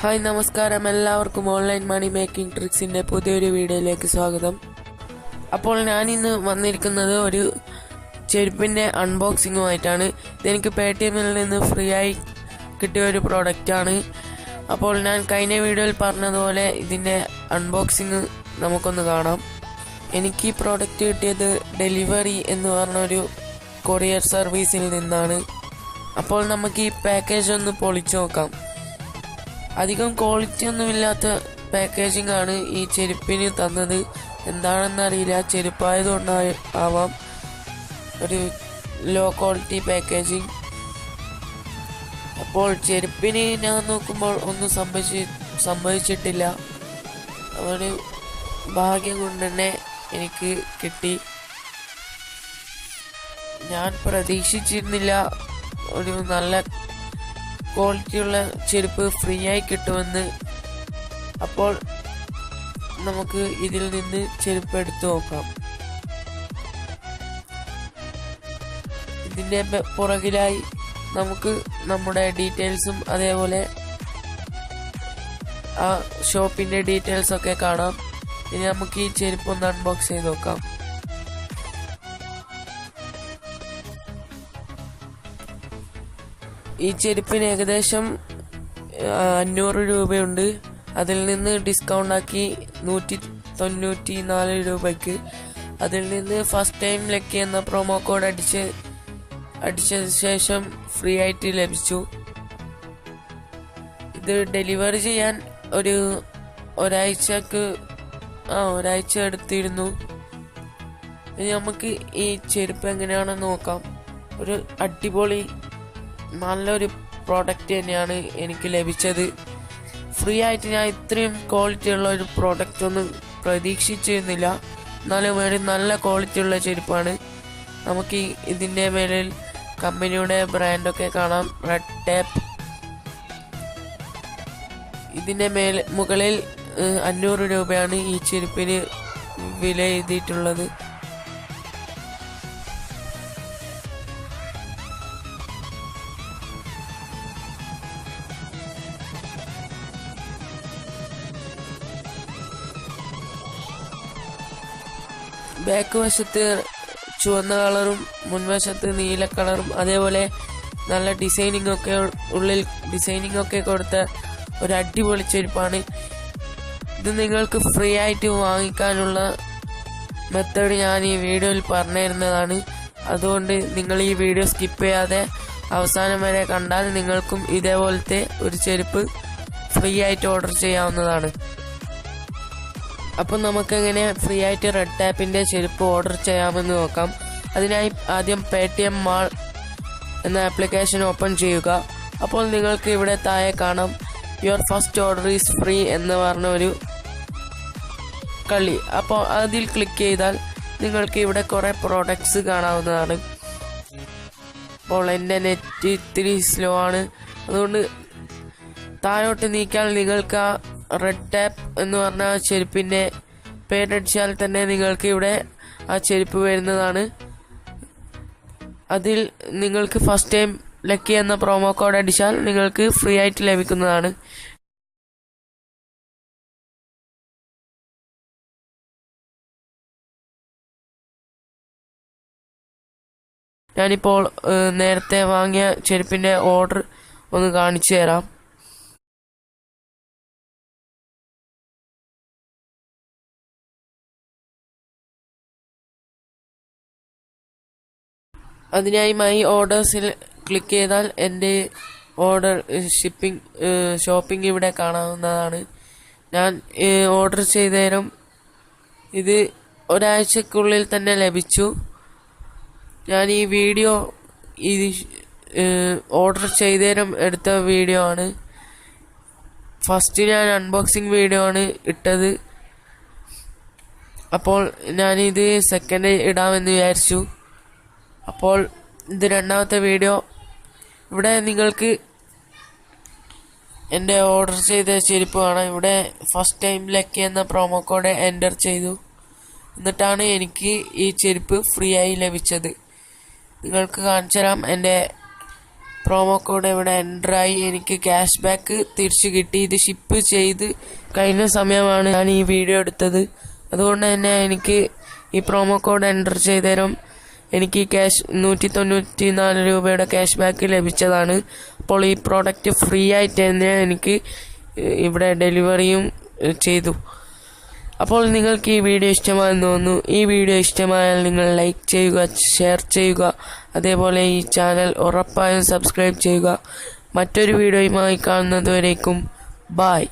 Hi നമസ്കാരം, എല്ലാവർക്കും online മണി making ട്രിക്സിൻ്റെ പുതിയൊരു വീഡിയോയിലേക്ക് സ്വാഗതം. അപ്പോൾ ഞാനിന്ന് വന്നിരിക്കുന്നത് ഒരു ചെരുപ്പിൻ്റെ അൺബോക്സിങ്ങുമായിട്ടാണ്. ഇതെനിക്ക് പേടിഎമ്മിൽ നിന്ന് ഫ്രീ ആയി കിട്ടിയ ഒരു പ്രോഡക്റ്റാണ്. അപ്പോൾ ഞാൻ കഴിഞ്ഞ വീഡിയോയിൽ പറഞ്ഞതുപോലെ ഇതിൻ്റെ അൺബോക്സിങ് നമുക്കൊന്ന് കാണാം. എനിക്ക് ഈ പ്രോഡക്റ്റ് കിട്ടിയത് ഡെലിവറി എന്ന് പറഞ്ഞൊരു കൊറിയർ സർവീസിൽ നിന്നാണ്. അപ്പോൾ നമുക്ക് ഈ പാക്കേജ് ഒന്ന് പൊളിച്ചു നോക്കാം. അധികം ക്വാളിറ്റി ഒന്നുമില്ലാത്ത പാക്കേജിംഗ് ആണ് ഈ ചെരുപ്പിന് തന്നത്. എന്താണെന്നറിയില്ല, ചെരുപ്പായതുകൊണ്ടാവാം ഒരു ലോ ക്വാളിറ്റി പാക്കേജിങ്. അപ്പോൾ ചെരുപ്പിന് ഞാൻ നോക്കുമ്പോൾ ഒന്നും സംഭവിച്ചിട്ടില്ല. ഒരു ഭാഗ്യം കൊണ്ട് തന്നെ എനിക്ക് കിട്ടി. ഞാൻ പ്രതീക്ഷിച്ചിരുന്നില്ല ഒരു നല്ല ക്വാളിറ്റിയുള്ള ചെരുപ്പ് ഫ്രീ ആയി കിട്ടുമെന്ന്. അപ്പോൾ നമുക്ക് ഇതിൽ നിന്ന് ചെരുപ്പ് എടുത്തു നോക്കാം. ഇതിൻ്റെ പുറകിലായി നമുക്ക് നമ്മുടെ ഡീറ്റെയിൽസും അതേപോലെ ആ ഷോപ്പിൻ്റെ ഡീറ്റെയിൽസ് ഒക്കെ കാണാം. ഇനി നമുക്ക് ഈ ചെരുപ്പ് ഒന്ന് അൺബോക്സ് ചെയ്ത് നോക്കാം. ഈ ചെരുപ്പിന് ഏകദേശം 500 രൂപയുണ്ട്. അതിൽ നിന്ന് ഡിസ്കൗണ്ട് ആക്കി 194 രൂപയ്ക്ക്. അതിൽ നിന്ന് ഫസ്റ്റ് ടൈം ലക്കി എന്ന പ്രൊമോ കോഡ് അടിച്ച ശേഷം ഫ്രീ ആയിട്ട് ലഭിച്ചു. ഇത് ഡെലിവറി ചെയ്യാൻ ഒരാഴ്ച എടുത്തിരുന്നു. ഇനി നമുക്ക് ഈ ചെരുപ്പ് എങ്ങനെയാണെന്ന് നോക്കാം. ഒരു അടിപൊളി നല്ലൊരു പ്രോഡക്റ്റ് തന്നെയാണ് എനിക്ക് ലഭിച്ചത്. ഫ്രീ ആയിട്ട് ഞാൻ ഇത്രയും ക്വാളിറ്റി ഉള്ള ഒരു പ്രോഡക്റ്റ് ഒന്നും പ്രതീക്ഷിച്ചിരുന്നില്ല. എന്നാലും ഒരു നല്ല ക്വാളിറ്റി ഉള്ള ചെരുപ്പാണ്. നമുക്ക് ഇതിൻ്റെ മേലിൽ കമ്പനിയുടെ ബ്രാൻഡൊക്കെ കാണാം, റെഡ് ടാപ്പ്. ഇതിൻ്റെ മുകളിൽ 500 രൂപയാണ് ഈ ചെരുപ്പിന് വില എഴുതിയിട്ടുള്ളത്. ബാക്ക് വശത്ത് ചുവന്ന കളറും മുൻവശത്ത് നീല കളറും അതേപോലെ നല്ല ഉള്ളിൽ ഡിസൈനിങ് ഒക്കെ കൊടുത്ത ഒരു അടിപൊളി ചെരുപ്പാണ്. ഇത് നിങ്ങൾക്ക് ഫ്രീ ആയിട്ട് വാങ്ങിക്കാനുള്ള മെത്തേഡ് ഞാൻ ഈ വീഡിയോയിൽ പറഞ്ഞിരുന്നതാണ്. അതുകൊണ്ട് നിങ്ങൾ ഈ വീഡിയോ സ്കിപ്പ് ചെയ്യാതെ അവസാനം വരെ കണ്ടാൽ നിങ്ങൾക്കും ഇതേപോലത്തെ ഒരു ചെരുപ്പ് ഫ്രീ ആയിട്ട് ഓർഡർ ചെയ്യാവുന്നതാണ്. അപ്പം നമുക്കെങ്ങനെ ഫ്രീ ആയിട്ട് റെഡ് ടാപ്പിൻ്റെ ചെരുപ്പ് ഓർഡർ ചെയ്യാമെന്ന് നോക്കാം. അതിനായി ആദ്യം പേടിഎം മാൾ എന്ന ആപ്ലിക്കേഷൻ ഓപ്പൺ ചെയ്യുക. അപ്പോൾ നിങ്ങൾക്ക് ഇവിടെ താഴെ കാണാം your first order is free എന്ന് പറഞ്ഞ ഒരു കളി. അപ്പോൾ അതിൽ ക്ലിക്ക് ചെയ്താൽ നിങ്ങൾക്ക് ഇവിടെ കുറേ പ്രോഡക്ട്സ് കാണാവുന്നതാണ്. അപ്പോൾ എൻ്റെ നെറ്റ് ഇത്തിരി സ്ലോ ആണ്, അതുകൊണ്ട് താഴോട്ട് നീക്കാൻ നിങ്ങൾക്ക് ആ റെഡ് ടാപ്പ് എന്ന് പറഞ്ഞ ചെരുപ്പിൻ്റെ പേരടിച്ചാൽ തന്നെ നിങ്ങൾക്ക് ഇവിടെ ആ ചെരുപ്പ് വരുന്നതാണ്. അതിൽ നിങ്ങൾക്ക് ഫസ്റ്റ് ടൈം ലക്കി എന്ന പ്രൊമോ കോഡ് അടിച്ചാൽ നിങ്ങൾക്ക് ഫ്രീ ആയിട്ട് ലഭിക്കുന്നതാണ്. ഞാനിപ്പോൾ നേരത്തെ വാങ്ങിയ ചെരുപ്പിൻ്റെ ഓർഡർ ഒന്ന് കാണിച്ചു തരാം. അതിനായി മൈ ഓർഡേഴ്സിൽ ക്ലിക്ക് ചെയ്താൽ എൻ്റെ ഓർഡർ ഷോപ്പിംഗ് ഇവിടെ കാണാവുന്നതാണ്. ഞാൻ ഓർഡർ ചെയ്ത നേരം ഇത് ഒരാഴ്ചക്കുള്ളിൽ തന്നെ ലഭിച്ചു. ഞാൻ ഈ വീഡിയോ ഓർഡർ ചെയ്ത നേരം എടുത്ത വീഡിയോ ആണ്. ഫസ്റ്റ് ഞാൻ അൺബോക്സിങ് വീഡിയോ ആണ് ഇട്ടത്. അപ്പോൾ ഞാനിത് സെക്കൻഡ് ഇടാമെന്ന് വിചാരിച്ചു. അപ്പോൾ ഇത് രണ്ടാമത്തെ വീഡിയോ. ഇവിടെ നിങ്ങൾക്ക് എൻ്റെ ഓർഡർ ചെയ്ത ചെരുപ്പ് കാണാം. ഇവിടെ ഫസ്റ്റ് ടൈം ലക്കി എന്ന പ്രൊമോ കോഡ് എൻ്റർ ചെയ്തു. എന്നിട്ടാണ് എനിക്ക് ഈ ചെരുപ്പ് ഫ്രീ ആയി ലഭിച്ചത്. നിങ്ങൾക്ക് കാണിച്ചു തരാം എൻ്റെ പ്രോമോ കോഡ് ഇവിടെ എൻ്റർ ആയി. എനിക്ക് ക്യാഷ് ബാക്ക് തിരിച്ചു കിട്ടി. ഇത് ഷിപ്പ് ചെയ്ത് കഴിഞ്ഞ സമയമാണ് ഞാൻ ഈ വീഡിയോ എടുത്തത്. അതുകൊണ്ട് തന്നെ എനിക്ക് ഈ പ്രോമോ കോഡ് എൻ്റർ ചെയ്തേരം എനിക്ക് ക്യാഷ് 194 രൂപയുടെ ക്യാഷ് ബാക്ക് ലഭിച്ചതാണ്. അപ്പോൾ ഈ പ്രോഡക്റ്റ് ഫ്രീ ആയിട്ട് തന്നെ എനിക്ക് ഇവിടെ ഡെലിവറിയും ചെയ്തു. അപ്പോൾ നിങ്ങൾക്ക് ഈ വീഡിയോ ഇഷ്ടമായെന്ന് തോന്നുന്നു. ഈ വീഡിയോ ഇഷ്ടമായാൽ നിങ്ങൾ ലൈക്ക് ചെയ്യുക, ഷെയർ ചെയ്യുക. അതേപോലെ ഈ ചാനൽ ഉറപ്പായും സബ്സ്ക്രൈബ് ചെയ്യുക. മറ്റൊരു വീഡിയോയുമായി കാണുന്നതുവരേക്കും ബൈ.